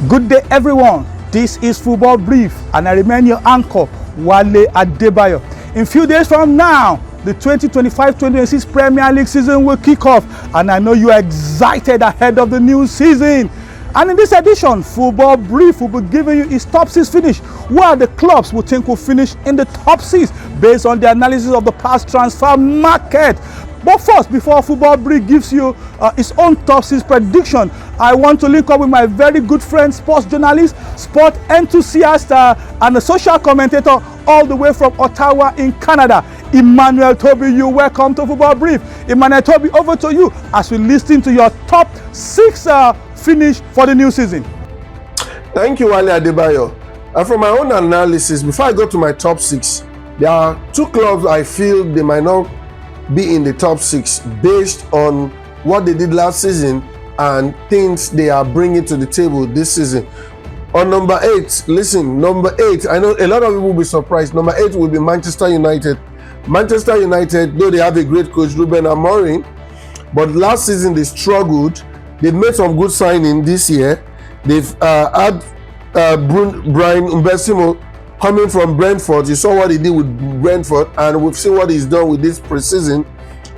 Good day, everyone. This is Football Brief, and I remain your anchor, Wale Adebayo. In few days from now, the 2025-2026 Premier League season will kick off, and I know you are excited ahead of the new season. And in this edition, Football Brief will be giving you its top 6 finish, where the clubs will think will finish in the top 6 based on the analysis of the past transfer market. But first, before Football Brief gives you its own top 6 prediction, I want to link up with my very good friend, sports journalist, sport enthusiast, and a social commentator all the way from Ottawa in Canada, Emmanuel Toby. You welcome to Football Brief. Emmanuel Toby, over to you as we listen to your top 6 finish for the new season. Thank you, Wale Adebayo. From my own analysis, before I go to my top 6, there are 2 clubs I feel they might not be in the top 6 based on what they did last season and things they are bringing to the table this season. On number 8, listen, number 8, I know a lot of people will be surprised. Number 8 will be Manchester United. Manchester United, though they have a great coach, Ruben Amorim, but last season they struggled. They've made some good signing this year. They've had Brian Mbeumo coming from Brentford. You saw what he did with Brentford, and we've seen what he's done with this preseason.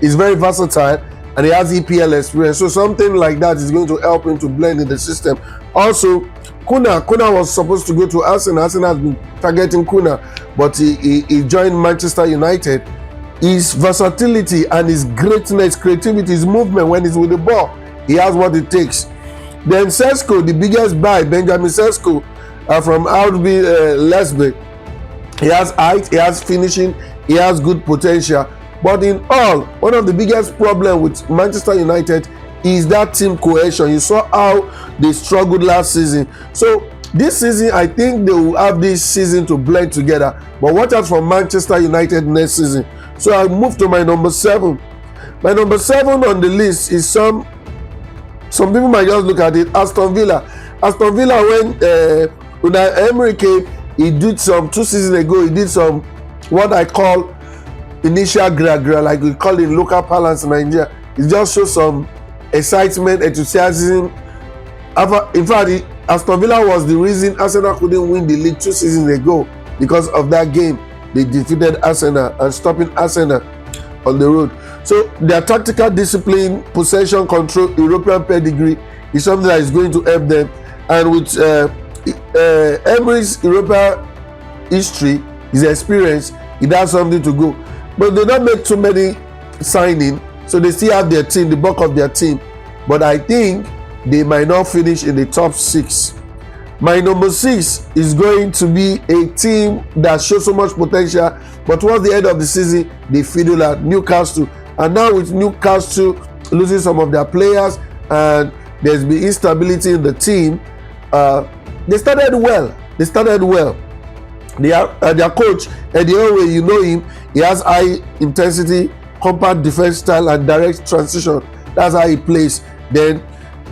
He's very versatile, and he has EPL experience. So something like that is going to help him to blend in the system. Also, Kuna was supposed to go to Arsenal. Arsenal has been targeting Kuna, but he joined Manchester United. His versatility and his greatness, creativity, his movement when he's with the ball, he has what it takes. Then Sesko, the biggest buy, Benjamin Sesko, from RB Leipzig. He has height, he has finishing, he has good potential. But in all, one of the biggest problems with Manchester United is that team cohesion. You saw how they struggled last season. So this season, I think they will have this season to blend together. But watch out for Manchester United next season. So I'll move to my number 7. My number 7 on the list is some people might just look at it, Aston Villa. Aston Villa, when Unai Emery came, he did some 2 seasons ago, he did some what I call initial gra, like we call it local parlance in Nigeria. It just shows some excitement, enthusiasm. In fact, Aston Villa was the reason Arsenal couldn't win the league 2 seasons ago, because of that game. They defeated Arsenal and stopping Arsenal on the road. So their tactical discipline, possession control, European pedigree is something that is going to help them. And with Emery's European history, his experience, it has something to go. But they don't make too many signing, so they still have their team, the bulk of their team. But I think they might not finish in the top 6. My number 6 is going to be a team that shows so much potential, but towards the end of the season, they fiddle at Newcastle. And now with Newcastle losing some of their players and there's been instability in the team, they started well. Their coach, Eddie Howe, you know him, he has high intensity, compact defense style and direct transition. That's how he plays. Then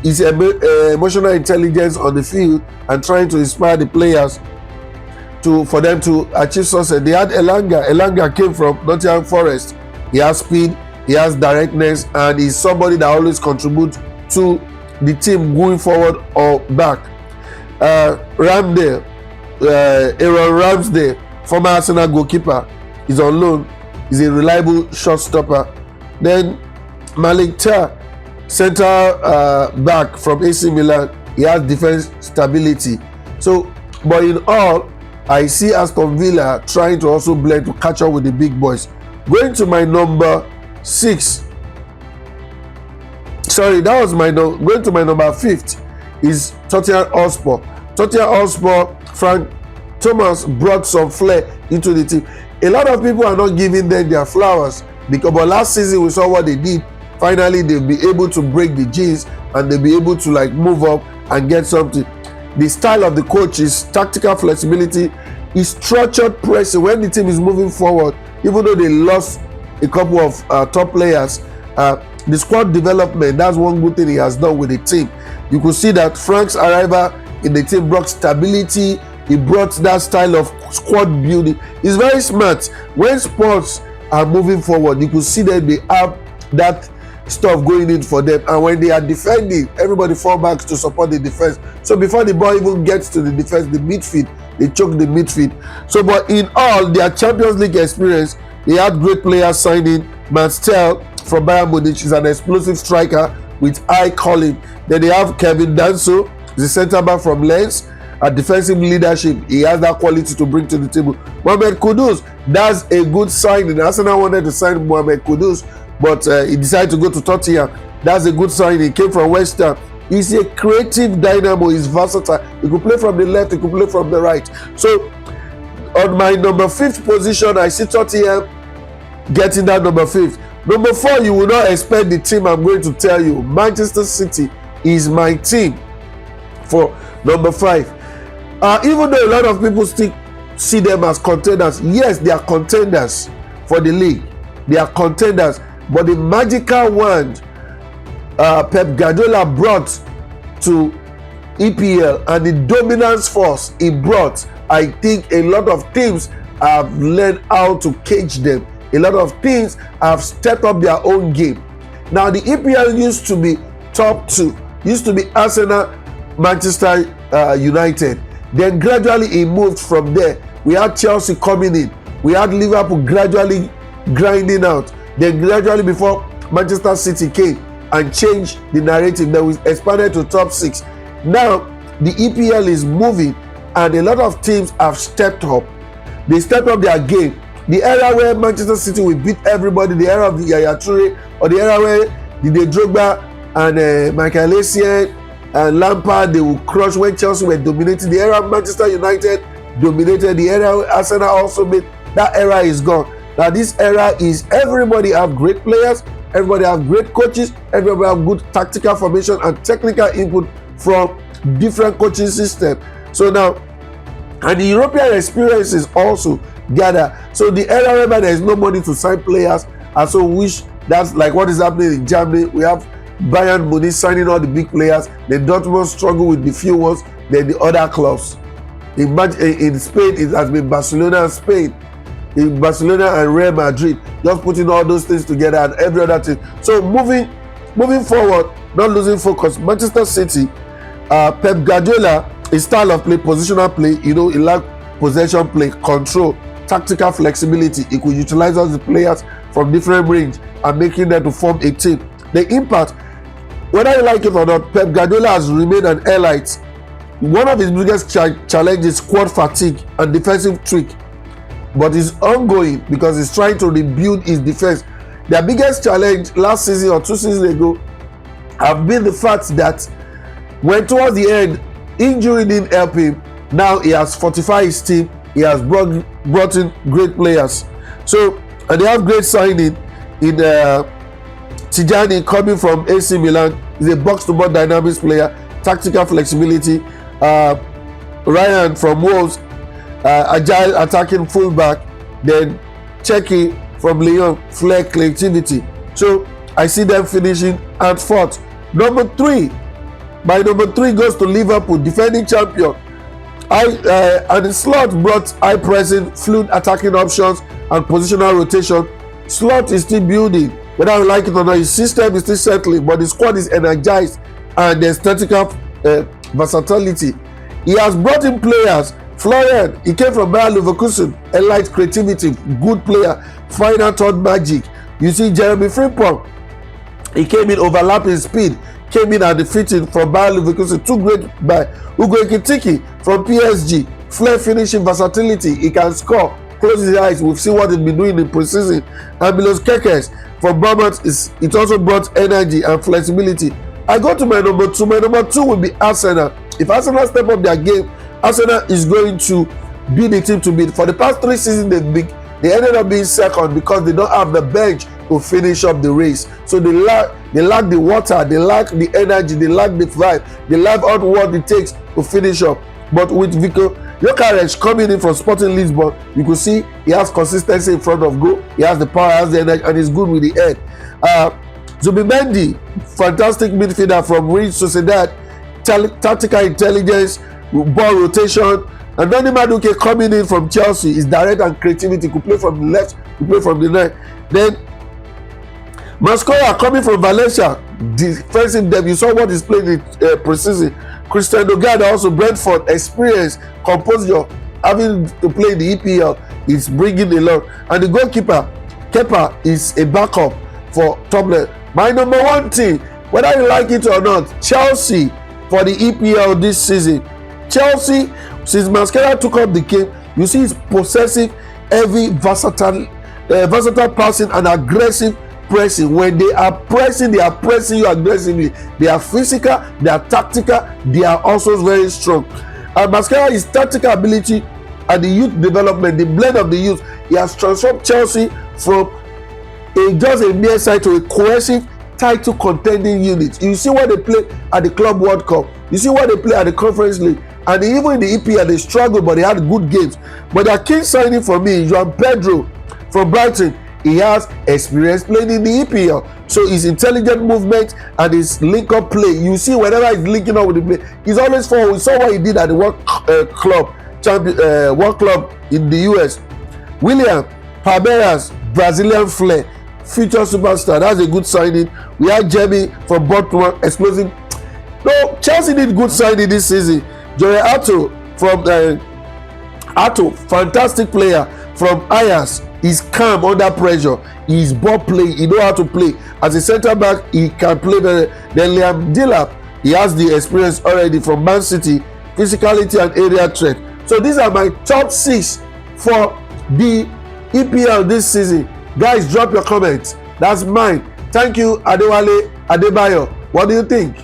his emotional intelligence on the field and trying to inspire the players for them to achieve success. They had Elanga. Elanga came from Nottingham Forest. He has speed, he has directness, and he's somebody that always contributes to the team going forward or back. Aaron Ramsdale, former Arsenal goalkeeper, is on loan. He's a reliable shot stopper. Then Malik Ter, center back from AC Milan, he has defense stability. So, but in all, I see Aston Villa trying to also blend to catch up with the big boys. Going to my number 6. Sorry, that was going to my number 5th is Tottenham Hotspur. Tottenham Hotspur, Frank Thomas brought some flair into the team. A lot of people are not giving them their flowers but last season we saw what they did. Finally, they'll be able to break the genes and they'll be able to move up and get something. The style of the coach is tactical flexibility, is structured pressing when the team is moving forward. Even though they lost a couple of top players, the squad development, that's one good thing he has done with the team. You could see that Frank's arrival in the team brought stability. He brought that style of squad building. He's very smart. When sports are moving forward, you could see that they have that stuff going in for them, and when they are defending, everybody fall back to support the defense. So before the ball even gets to the defense, the midfield, they choke the midfield. So but in all their Champions League experience, they had great players signing. Mats Tel from Bayern Munich is an explosive striker with high calling. Then they have Kevin Danso, the centre back from Lens. At defensive leadership, he has that quality to bring to the table. Mohamed Kudus, that's a good signing. Arsenal wanted to sign Mohamed Kudus, but he decided to go to Tottenham. That's a good signing. He came from West Ham. He's a creative dynamo. He's versatile. He could play from the left. He could play from the right. So on my number 5th position, I see Tottenham getting that number 5th. Number 4, you will not expect the team I'm going to tell you. Manchester City is my team for number 5. Even though a lot of people still see them as contenders, yes, they are contenders for the league. They are contenders, but the magical wand Pep Guardiola brought to EPL and the dominance force he brought, I think a lot of teams have learned how to cage them. A lot of teams have stepped up their own game. Now the EPL used to be top 2, used to be Arsenal, Manchester United. Then gradually it moved from there. We had Chelsea coming in. We had Liverpool gradually grinding out. Then gradually before Manchester City came and changed the narrative, then we expanded to top 6. Now the EPL is moving and a lot of teams have stepped up. They stepped up their game. The era where Manchester City will beat everybody, the era of the Yaya Toure, or the era where Didier Drogba and Michael Essien and Lampard, they will crush when Chelsea were dominating. The era of Manchester United dominated. The era where Arsenal also made. That era is gone. Now this era is everybody have great players, everybody have great coaches, everybody have good tactical formation and technical input from different coaching systems. So now, and the European experiences also gather. So the era whereby there is no money to sign players, and so which that's like what is happening in Germany. We have Bayern Munich signing all the big players. Then Dortmund struggle with the few ones. Then the other clubs. In Spain, it has been Barcelona and Spain. In Barcelona and Real Madrid, just putting all those things together and every other thing. So moving forward, not losing focus. Manchester City, Pep Guardiola, his style of play, positional play, he lacked possession play, control, tactical flexibility. He could utilize all the players from different range and making them to form a team. The impact, whether you like it or not, Pep Guardiola has remained an elite. One of his biggest challenges is squad fatigue and defensive trick, but it's ongoing because he's trying to rebuild his defense. Their biggest challenge last season or 2 seasons ago have been the fact that when towards the end, injury didn't help him. Now he has fortified his team. He has brought in great players. So, and they have great signing in Tijani coming from AC Milan. He's a box-to-box dynamics player, tactical flexibility. Ryan from Wolves, agile attacking fullback. Then Cheki from Lyon, flair, creativity. So I see them finishing at 4th. Number 3, my number 3 goes to Liverpool, defending champion. And the Slot brought high pressing, fluid attacking options and positional rotation. Slot is still building, whether you like it or not. His system is still settling, but the squad is energized and there's tactical versatility. He has brought in players. Florian, he came from Bayer Leverkusen, elite creativity, good player, final third magic. You see Jeremy Frimpong, he came in overlapping speed, came in at the fitting from Bayer Leverkusen, too great by Ugo Ekitike from PSG, flair, finishing, versatility, he can score, close his eyes, we've seen what he's been doing in preseason. And Milos Kekes from Bournemouth, it also brought energy and flexibility. I go to my number 2. My number 2 will be Arsenal. If Arsenal step up their game, Arsenal is going to be the team to beat. For the past 3 seasons, they ended up being second because they don't have the bench to finish up the race. So they lack the water, they lack the energy, they lack the vibe, they lack all what it takes to finish up. But with Vico Gyökeres coming in from Sporting Lisbon, you could see he has consistency in front of goal, he has the power, he has the energy, and he's good with the head. Zubimendi, fantastic midfielder from Real Sociedad, tactical intelligence, ball rotation. And Noni Madueke coming in from Chelsea is direct and creativity, could play from the left, could play from the right. Then Mascoya coming from Valencia, defensive depth. You saw what he's playing in pre-season. Christian Nogada also Brentford, experience, composure, having to play in the EPL is bringing a lot. And the goalkeeper, Kepa, is a backup for Tottenham. My number one team, whether you like it or not, Chelsea for the EPL this season. Chelsea, since Mascara took up the game, you see it's possessive, heavy, versatile passing and aggressive pressing. When they are pressing you aggressively. They are physical, they are tactical, they are also very strong. And Mascara is tactical ability and the youth development, the blend of the youth. He has transformed Chelsea from just a mere side to a cohesive title contending unit. You see what they play at the Club World Cup. You see what they play at the Conference League. And even in the EPL, they struggled, but they had good games. But their key signing for me, João Pedro from Brighton. He has experience playing in the EPL. So his intelligent movement and his link-up play, you see whenever he's linking up with the play, he's always forward. We saw what he did at the World Club in the US. William Palmeiras, Brazilian flair, future superstar. That's a good signing. We have Jamie from Bournemouth, explosive. No, Chelsea did good signing this season. Jorge Ato from fantastic player from Ajax. He's calm under pressure. He's ball play. He knows how to play. As a centre back, he can play better. Then Liam Delap, he has the experience already from Man City, physicality and area threat. So these are my top 6 for the EPL this season. Guys, drop your comments. That's mine. Thank you, Adewale Adebayo. What do you think?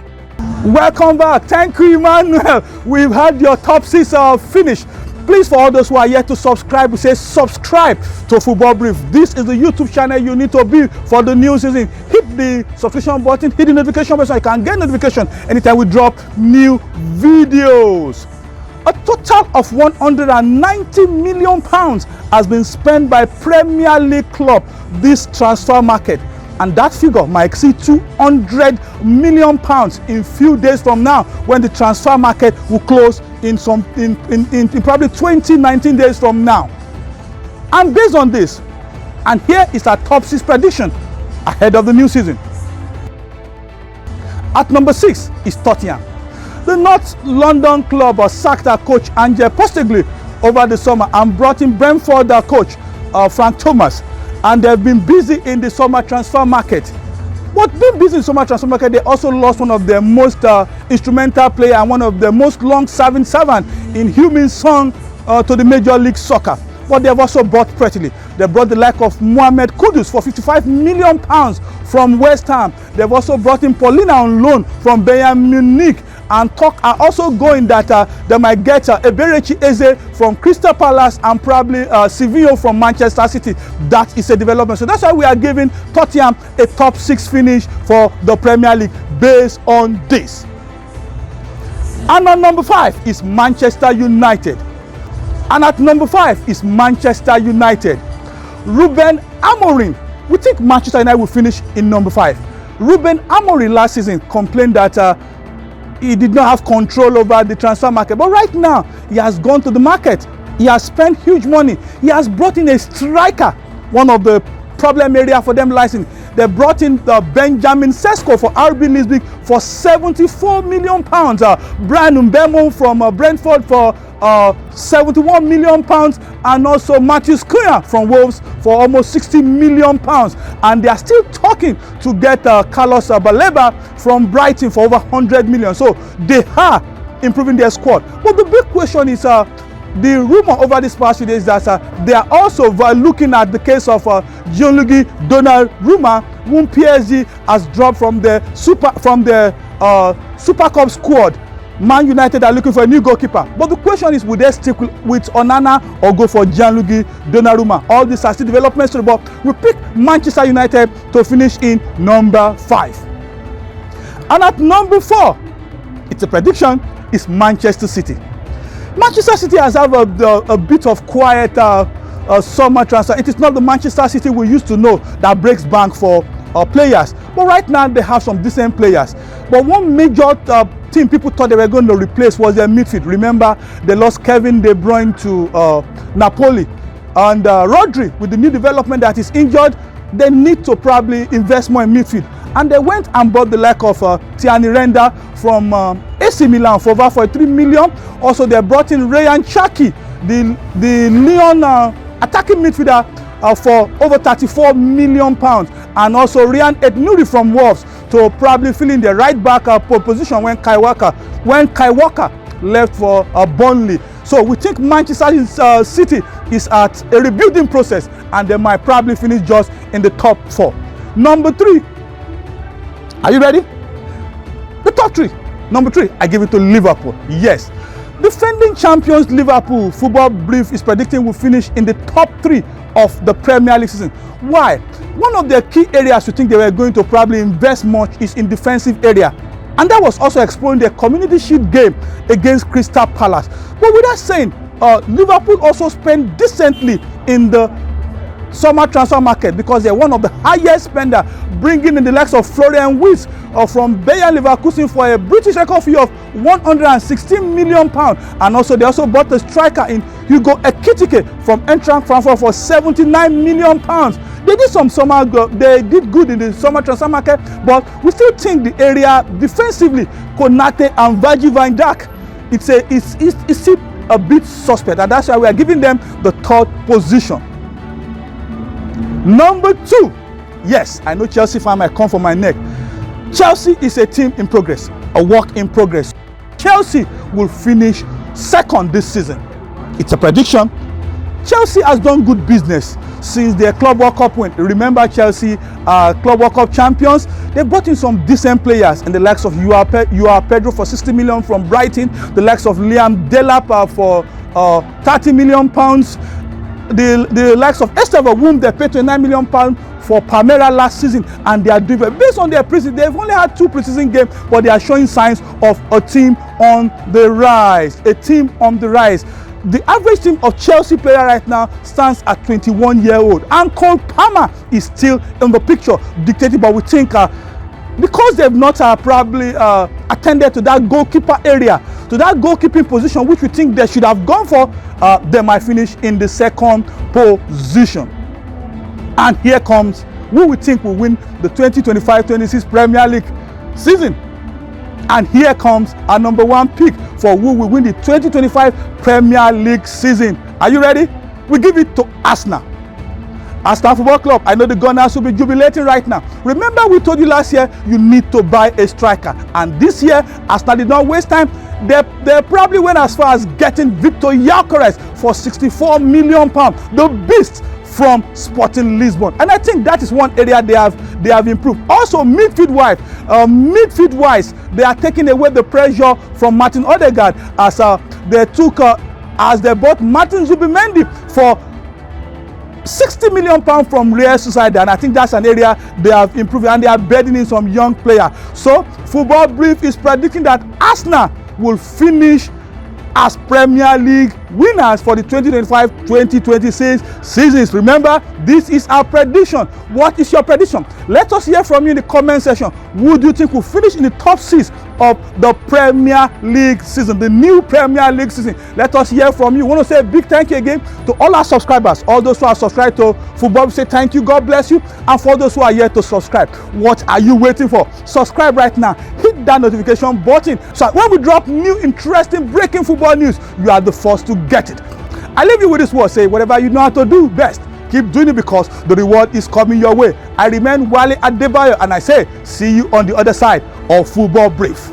Welcome back. Thank you, Emmanuel. We've had your top 6 finished. Please, for all those who are yet to subscribe, we say subscribe to Football Brief. This is the YouTube channel you need to be for the new season. Hit the subscription button, hit the notification button so you can get notification anytime we drop new videos. A total of £190 million has been spent by Premier League club this transfer market. And that figure might exceed £200 million in few days from now, when the transfer market will close in probably 19 days from now. And based on this, and here is our top 6 prediction ahead of the new season. At number 6 is Tottenham. The North London club sacked their coach Ange Postecoglou over the summer and brought in Brentford coach Frank Thomas. And they've been busy in the summer transfer market. But being busy in the summer transfer market, they also lost one of their most instrumental player and one of the most long-serving servant in Heung-min Son to the Major League Soccer. But they've also bought prettily. They brought the like of Mohamed Kudus for £55 million from West Ham. They've also brought in Paulina on loan from Bayern Munich. And talk are also going that they might get Eberechi Eze from Crystal Palace and probably Sevilla from Manchester City. That is a development. So that's why we are giving Tottenham a top 6 finish for the Premier League based on this. And on number 5 is Manchester United. And at number 5 is Manchester United. Ruben Amorim. We think Manchester United will finish in number 5. Ruben Amorim last season complained that he did not have control over the transfer market. But right now, he has gone to the market. He has spent huge money. He has brought in a striker, one of the problem area for them license. They brought in Benjamin Sesko for RB Leipzig for £74 million. Brian Mbeumo from Brentford for £71 million, and also Matthew Cunha from Wolves for almost £60 million. And they are still talking to get Carlos Baleba from Brighton for over £100 million. So they are improving their squad. But the big question is the rumor over this past few days that they are also looking at the case of Gianluigi Donnarumma, whom PSG has dropped from the Super Cup squad. Man United are looking for a new goalkeeper. But the question is, will they stick with Onana or go for Gianluigi Donnarumma? All these are still developments, but we pick Manchester United to finish in number 5. And at number 4, it's a prediction, is Manchester City. Manchester City has had a bit of quiet summer transfer. It is not the Manchester City we used to know that breaks bank for players. But right now they have some decent players. But one major team people thought they were going to replace was their midfield. Remember, they lost Kevin De Bruyne to Napoli. And Rodri, with the new development that is injured, they need to probably invest more in midfield. And they went and bought the like of Tiani Renda from AC Milan for over 43 million. Also, they brought in Rayan Chaki, the Lyon attacking midfielder, for over 34 million pounds. And also Ryan Etnuri from Wolves to probably fill in the right back position when Kai Walker left for Burnley. So we think Manchester City is at a rebuilding process, and they might probably finish just in the top 4. Number 3. Are you ready? The top 3. Number 3, I give it to Liverpool. Yes. Defending champions Liverpool, Football Brief is predicting will finish in the top 3 of the Premier League season. Why? One of the key areas we think they were going to probably invest much is in defensive area. And that was also exploring the Community Shield game against Crystal Palace. But with that saying, Liverpool also spent decently in the summer transfer market because they're one of the highest spender, bringing in the likes of Florian Wirtz from Bayer Leverkusen for a British record fee of 116 million pounds. And also they also bought a striker in Hugo Ekitike from Eintracht Frankfurt for 79 million pounds. They did they did good in the summer transfer market, but we still think the area defensively, Konate and Virgil van Dijk, it's still a bit suspect, and that's why we are giving them the 3rd position. Number 2, yes, I know Chelsea fan might come for my neck. Chelsea is a team in progress, a work in progress. Chelsea will finish 2nd this season. It's a prediction. Chelsea has done good business since their Club World Cup win. Remember Chelsea, Club World Cup champions. They brought in some decent players in the likes of Joao Pedro for 60 million from Brighton, the likes of Liam Delap for 30 million pounds. The likes of Estevao, whom they paid 29 million pounds for Palmeiras last season, and they are doing well. Based on their preseason, they've only had 2 preseason games, but they are showing signs of a team on the rise. A team on the rise. The average team of Chelsea player right now stands at 21-year-old, and Cole Palmer is still in the picture, dictated. But we think because they've not probably attended to that goalkeeper area, to that goalkeeping position, which we think they should have gone for, they might finish in the 2nd position. And here comes who we think will win the 2025-26 Premier League season. And here comes our number 1 pick for who will win the 2025 Premier League season. Are you ready? We give it to Arsenal. Arsenal Football Club, I know the Gunners will be jubilating right now. Remember we told you last year you need to buy a striker. And this year, Arsenal did not waste time. They probably went as far as getting Victor Gyökeres for 64 million pounds. The beast from Sporting Lisbon. And I think that is one area they have improved. Also midfield-wise, they are taking away the pressure from Martin Odegaard as they bought Martin Zubimendi for 60 million pounds from Real Sociedad, and I think that's an area they have improved, and they are bedding in some young players. So Football Brief is predicting that Arsenal will finish as Premier League winners for the 2025-2026 seasons. Remember, this is our prediction. What is your prediction? Let us hear from you in the comment section. Who do you think will finish in the top 6 of the Premier League season, the new Premier League season? Let us hear from you. I want to say a big thank you again to all our subscribers, all those who are subscribed to Football. We say thank you, God bless you. And for those who are yet to subscribe, what are you waiting for? Subscribe right now. Hit that notification button so when we drop new interesting breaking football news, you are the first to get it. I leave you with this word. Say whatever you know how to do best, keep doing it because the reward is coming your way. I remain Wale Adebayo, and I say see you on the other side of Football Brief.